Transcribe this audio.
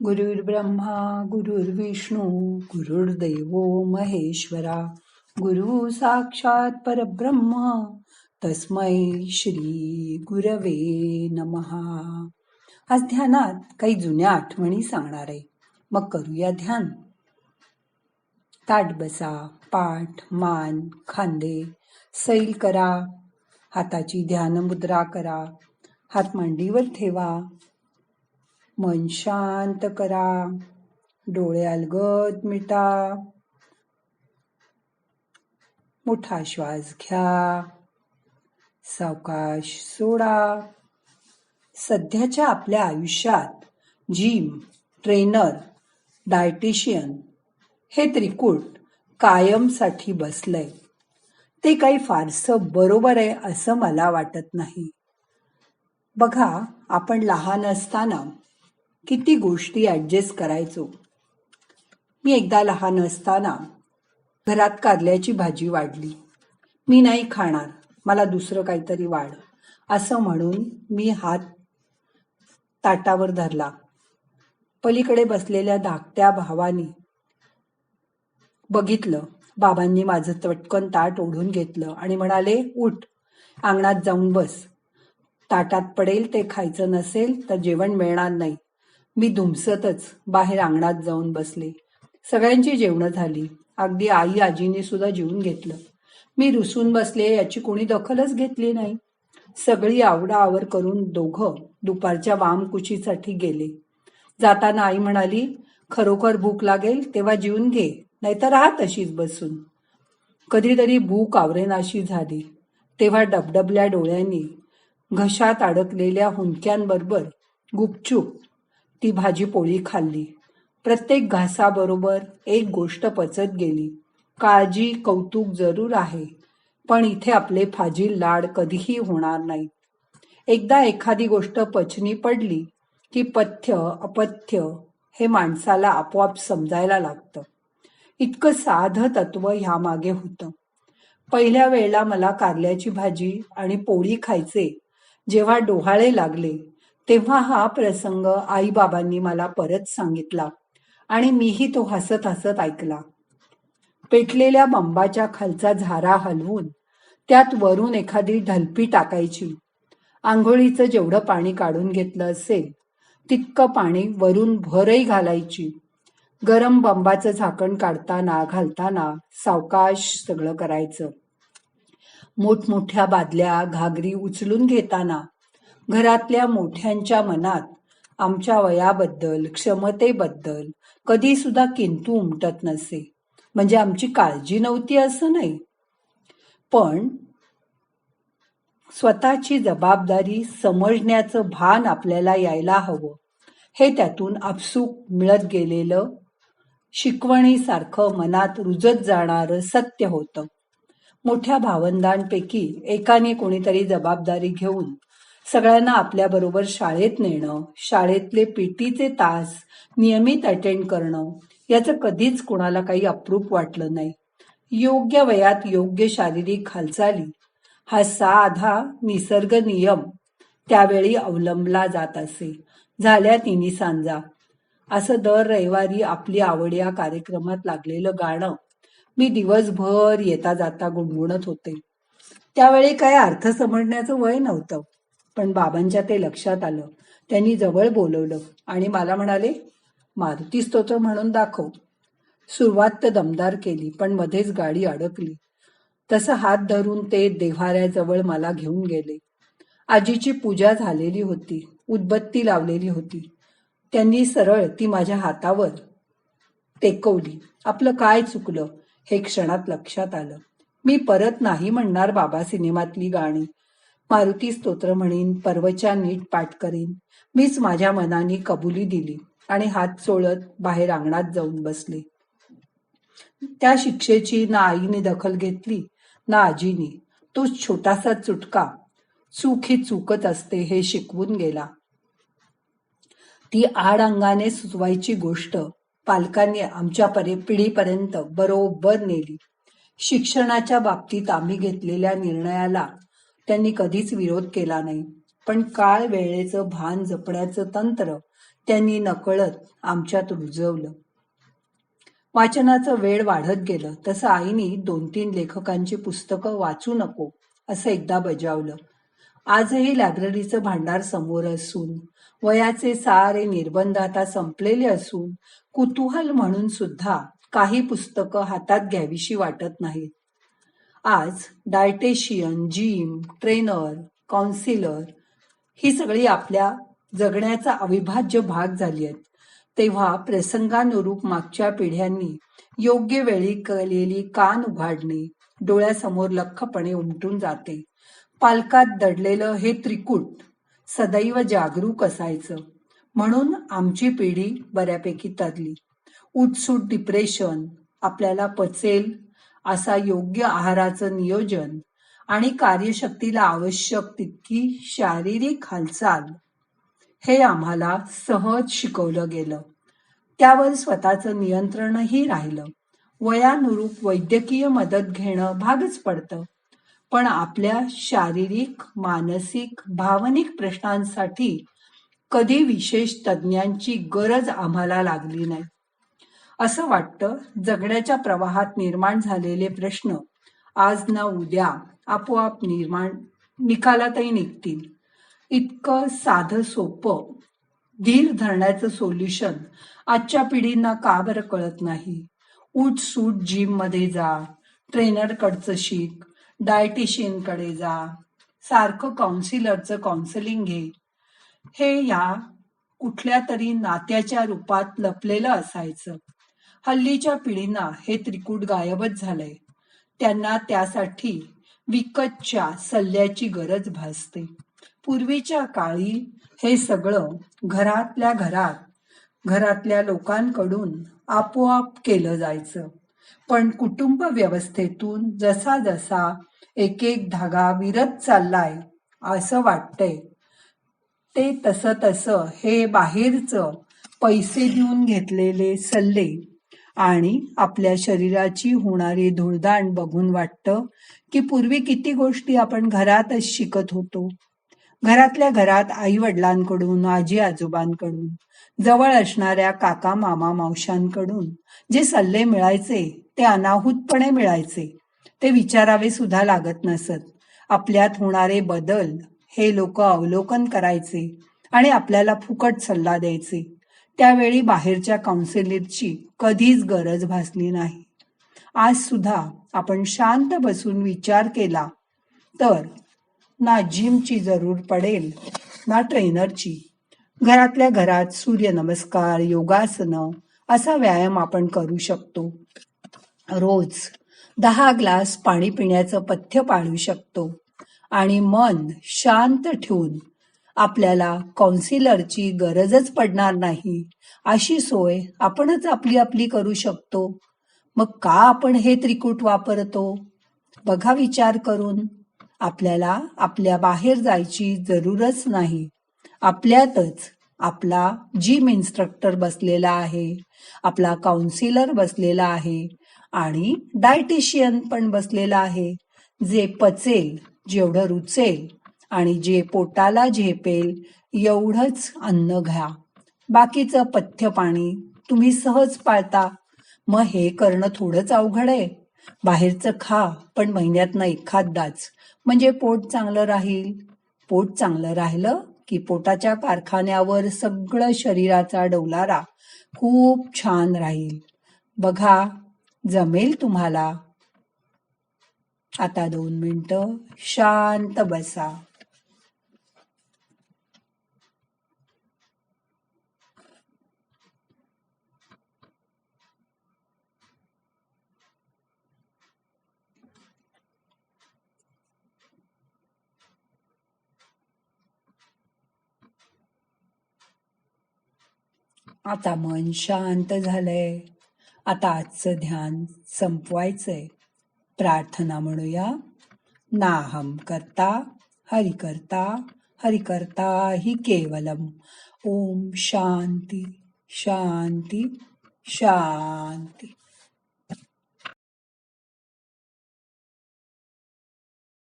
गुरुर्ब्रह्मा गुरुर्विष्णू गुरुर्देव महेश्वरा गुरु साक्षात परब्रह्म तस्मै श्री गुरवे नमहा. आज ध्यानात काही जुन्या आठवणी सांगणार आहे. मग करूया ध्यान. ताठ बसा, पाठ, मान, खांदे सैल करा. हाताची ध्यान मुद्रा करा. हात मांडीवर ठेवा. मन शांत करा. डोळे अलगद मिटा. मोठा श्वास घ्या. सावकाश सोडा. सध्याच्या आपल्या आयुष्यात जिम, ट्रेनर, डायटिशियन हे त्रिकूट कायमसाठी बसलंय. ते काही फारसं बरोबर आहे असं मला वाटत नाही. बघा, आपण लहान असताना किती गोष्टी ऍडजस्ट करायचो. मी एकदा लहान असताना घरात कारल्याची भाजी वाढली. मी नाही खाणार, मला दुसरं काहीतरी वाढ, असं म्हणून मी हात ताटावर धरला. पलीकडे बसलेल्या धाकट्या भावानी बघितलं. बाबांनी माझं पटकन ताट ओढून घेतलं आणि म्हणाले, उठ, अंगणात जाऊन बस. ताटात पडेल ते खायचं नसेल तर जेवण मिळणार नाही. मी धुमसतच बाहेर अंगणात जाऊन बसले. सगळ्यांची जेवणं झाली. अगदी आई आजीने सुद्धा जेवून घेतलं. मी रुसून बसले याची कोणी दखलच घेतली नाही. सगळी आवडाआवर करून दोघं दुपारच्या वामकुशीसाठी गेले. जाताना आई म्हणाली, खरोखर भूक लागेल तेव्हा जेवून घे, नाहीतर राहा तशीच बसून. कधीतरी भूक आवरेनाशी झाली तेव्हा डबडबल्या डोळ्यांनी घशात अडकलेल्या हुंदक्यांबरोबर गुपचूप ती भाजी पोळी खाल्ली. प्रत्येक घासाबरोबर एक गोष्ट पचत गेली. काळजी, कौतुक जरूर आहे, पण इथे आपले फाजील लाड कधीही होणार नाहीत. एकदा एखादी गोष्ट पचनी पडली की पथ्य अपथ्य हे माणसाला आपोआप समजायला लागतं. इतकं साधं तत्व ह्यामागे होतं. पहिल्या वेळेला मला कारल्याची भाजी आणि पोळी खायचे जेव्हा डोहाळे लागले तेव्हा हा प्रसंग आईबाबांनी मला परत सांगितला आणि मीही तो हसत हसत ऐकला. पेटलेल्या बंबाच्या खालचा झारा हलवून त्यात वरून एखादी ढलपी टाकायची. आंघोळीचं जेवढं पाणी काढून घेतलं असेल तितकं पाणी वरून भरही घालायची. गरम बंबाचं झाकण काढताना घालताना सावकाश सगळं करायचं. मोठमोठ्या बादल्या घागरी उचलून घेताना घरातल्या मोठ्यांच्या मनात आमच्या वयाबद्दल, क्षमतेबद्दल कधी सुद्धा किंतु उमटत नसे. म्हणजे आमची काळजी नव्हती असं नाही, पण स्वतःची जबाबदारी समजण्याचं भान आपल्याला यायला हवं, हे त्यातून आपसूक मिळत गेलेलं शिकवणीसारखं मनात रुजत जाणारं सत्य होतं. मोठ्या भावंडांपैकी एकाने कोणीतरी जबाबदारी घेऊन सगळ्यांना आपल्याबरोबर शाळेत नेणं, शाळेतले पीटीचे तास नियमित अटेंड करणं, याचं कधीच कोणाला काही अप्रूप वाटलं नाही. योग्य वयात योग्य शारीरिक हालचाली हा साधा निसर्ग नियम त्यावेळी अवलंबला जात असे. झाल्या तिन्ही सांजा असं दर रविवारी आपली आवड या कार्यक्रमात लागलेलं गाणं मी दिवसभर येता जाता गुणगुणत होते. त्यावेळी काय अर्थ समजण्याचं वय नव्हतं, पण बाबांच्या ते लक्षात आलं. त्यांनी जवळ बोलवलं आणि मला म्हणाले, मारुती स्तोत्र म्हणून दाखव. सुरुवात तर दमदार केली, पण मध्येच गाडी अडकली. तसं हात धरून ते देव्हाऱ्याजवळ मला घेऊन गेले. आजीची पूजा झालेली होती, उदबत्ती लावलेली होती. त्यांनी सरळ ती माझ्या हातावर टेकवली. आपलं काय चुकलं हे क्षणात लक्षात आलं. मी परत नाही म्हणणार बाबा सिनेमातली गाणी. मारुती स्तोत्र म्हणीन, परवचा नीट पाठ करीन. मीच माझ्या मनाने कबुली दिली आणि हात चोळत बाहेर अंगणात जाऊन बसले. त्या शिक्षेची ना आईने दखल घेतली ना आजीने. तो छोटासा चुटका, चूक ही चूकच असते हे शिकवून गेला. ती आड अंगाने सुचवायची गोष्ट पालकांनी आमच्या पिढीपर्यंत बरोबर नेली. शिक्षणाच्या बाबतीत आम्ही घेतलेल्या निर्णयाला त्यांनी कधीच विरोध केला नाही, पण काळ वेळेचं भान जपण्याचं तंत्र त्यांनी नकळत आमच्यात रुजवलं. वाचनाचं वेळ वाढत गेलं तसं आईनी 2-3 लेखकांची पुस्तकं वाचू नको असं एकदा बजावलं. आजही लायब्ररीचं भांडार समोर असून, वयाचे सारे निर्बंध आता संपलेले असून, कुतूहल म्हणून सुद्धा काही पुस्तकं हातात घ्यावीशी वाटत नाहीत. आज डायटेशियन, जिम, ट्रेनर, काउन्सिलर ही सगळी आपल्या जगण्याचा अविभाज्य भाग झाली आहेत. तेव्हा प्रसंगानुरूप मागच्या पिढ्यांनी योग्य वेळी केलेली कान उघाडणी डोळ्यासमोर लख्खपणे उमटून जाते. पालकात दडलेलं हे त्रिकूट सदैव जागरूक असायचं. म्हणून आमची पिढी बऱ्यापैकी तरली. उठसूट डिप्रेशन, आपल्याला पचेल असा योग्य आहाराचं नियोजन आणि कार्यशक्तीला आवश्यक तितकी शारीरिक हालचाल हे आम्हाला सहज शिकवलं गेलं. त्यावर स्वतःचं नियंत्रणही राहिलं. वयानुरूप वैद्यकीय मदत घेणं भागच पडतं. पण आपल्या शारीरिक, मानसिक, भावनिक प्रश्नांसाठी कधी विशेष तज्ज्ञांची गरज आम्हाला लागली नाही. असं वाटतं जगण्याच्या प्रवाहात निर्माण झालेले प्रश्न आज ना उद्या आपोआप निकालातही निघतील. इतकं साधं सोपं धीर धरण्याचं सोल्युशन आजच्या पिढींना का बरं कळत नाही? उठसूट जिम मध्ये जा, ट्रेनरकडचं शिक, डायटिशियनकडे जा, सारखं काउन्सिलरचं काउन्सिलिंग घे. हे या कुठल्या तरी नात्याच्या रूपात लपलेलं असायचं. हल्लीच्या पिढींना हे त्रिकूट गायबच झालंय. त्यांना त्यासाठी विकतच्या सल्ल्याची गरज भासते. पूर्वीच्या काळी हे सगळं घरातल्या लोकांकडून आपोआप केलं जायचं. पण कुटुंब व्यवस्थेतून जसा जसा एक एक धागा विरत चाललाय असं वाटतंय, ते तसं हे बाहेरचं पैसे देऊन घेतलेले सल्ले आणि आपल्या शरीराची होणारी धुळदाण बघून वाटतं की पूर्वी किती गोष्टी आपण घरातच शिकत होतो. घरातल्या घरात आई वडिलांकडून, आजी आजोबांकडून, जवळ असणाऱ्या काका मामा मावशांकडून जे सल्ले मिळायचे ते अनाहूतपणे मिळायचे. ते विचारावे सुद्धा लागत नसत. आपल्यात होणारे बदल हे लोक अवलोकन करायचे आणि आपल्याला फुकट सल्ला द्यायचे. त्यावेळी बाहेरच्या काउन्सिलरची कधीच गरज भासली नाही. आज सुद्धा आपण शांत बसून विचार केला तर ना जिमची जरूर पडेल ना ट्रेनरची. घरातल्या घरात सूर्यनमस्कार, योगासनं असा व्यायाम आपण करू शकतो. रोज 10 ग्लास पाणी पिण्याचं पथ्य पाळू शकतो आणि मन शांत ठेवून आपल्याला काउन्सिलरची गरजच पडणार नाही अशी सोय आपणच आपली करू शकतो. मग का आपण हे त्रिकूट वापरतो? बघा विचार करून. आपल्याला आपल्या बाहेर जायची जरूरच नाही. आपल्यातच आपला जिम इन्स्ट्रक्टर बसलेला आहे, आपला काउन्सिलर बसलेला आहे आणि डायटिशियन पण बसलेला आहे. जे पचेल, जेवढं रुचेल आणि जे पोटाला झेपेल एवढंच अन्न घ्या. बाकीचं पथ्य पाणी तुम्ही सहज पाळता. मग हे करणं थोडंच अवघड आहे. बाहेरचं खा, पण महिन्यातनं एखादाच, म्हणजे पोट चांगलं राहील. पोट चांगलं राहिलं की पोटाच्या कारखान्यावर सगळं शरीराचा डौलारा खूप छान राहील. बघा, जमेल तुम्हाला. आता 2 मिनिटं शांत बसा. आता मन शांत झालंय. आता आजचं ध्यान संपवायचंय. प्रार्थना म्हणूया. नाहम करता हरि करता, हरि करता हि केवलम. ओम शांती शांती शांती.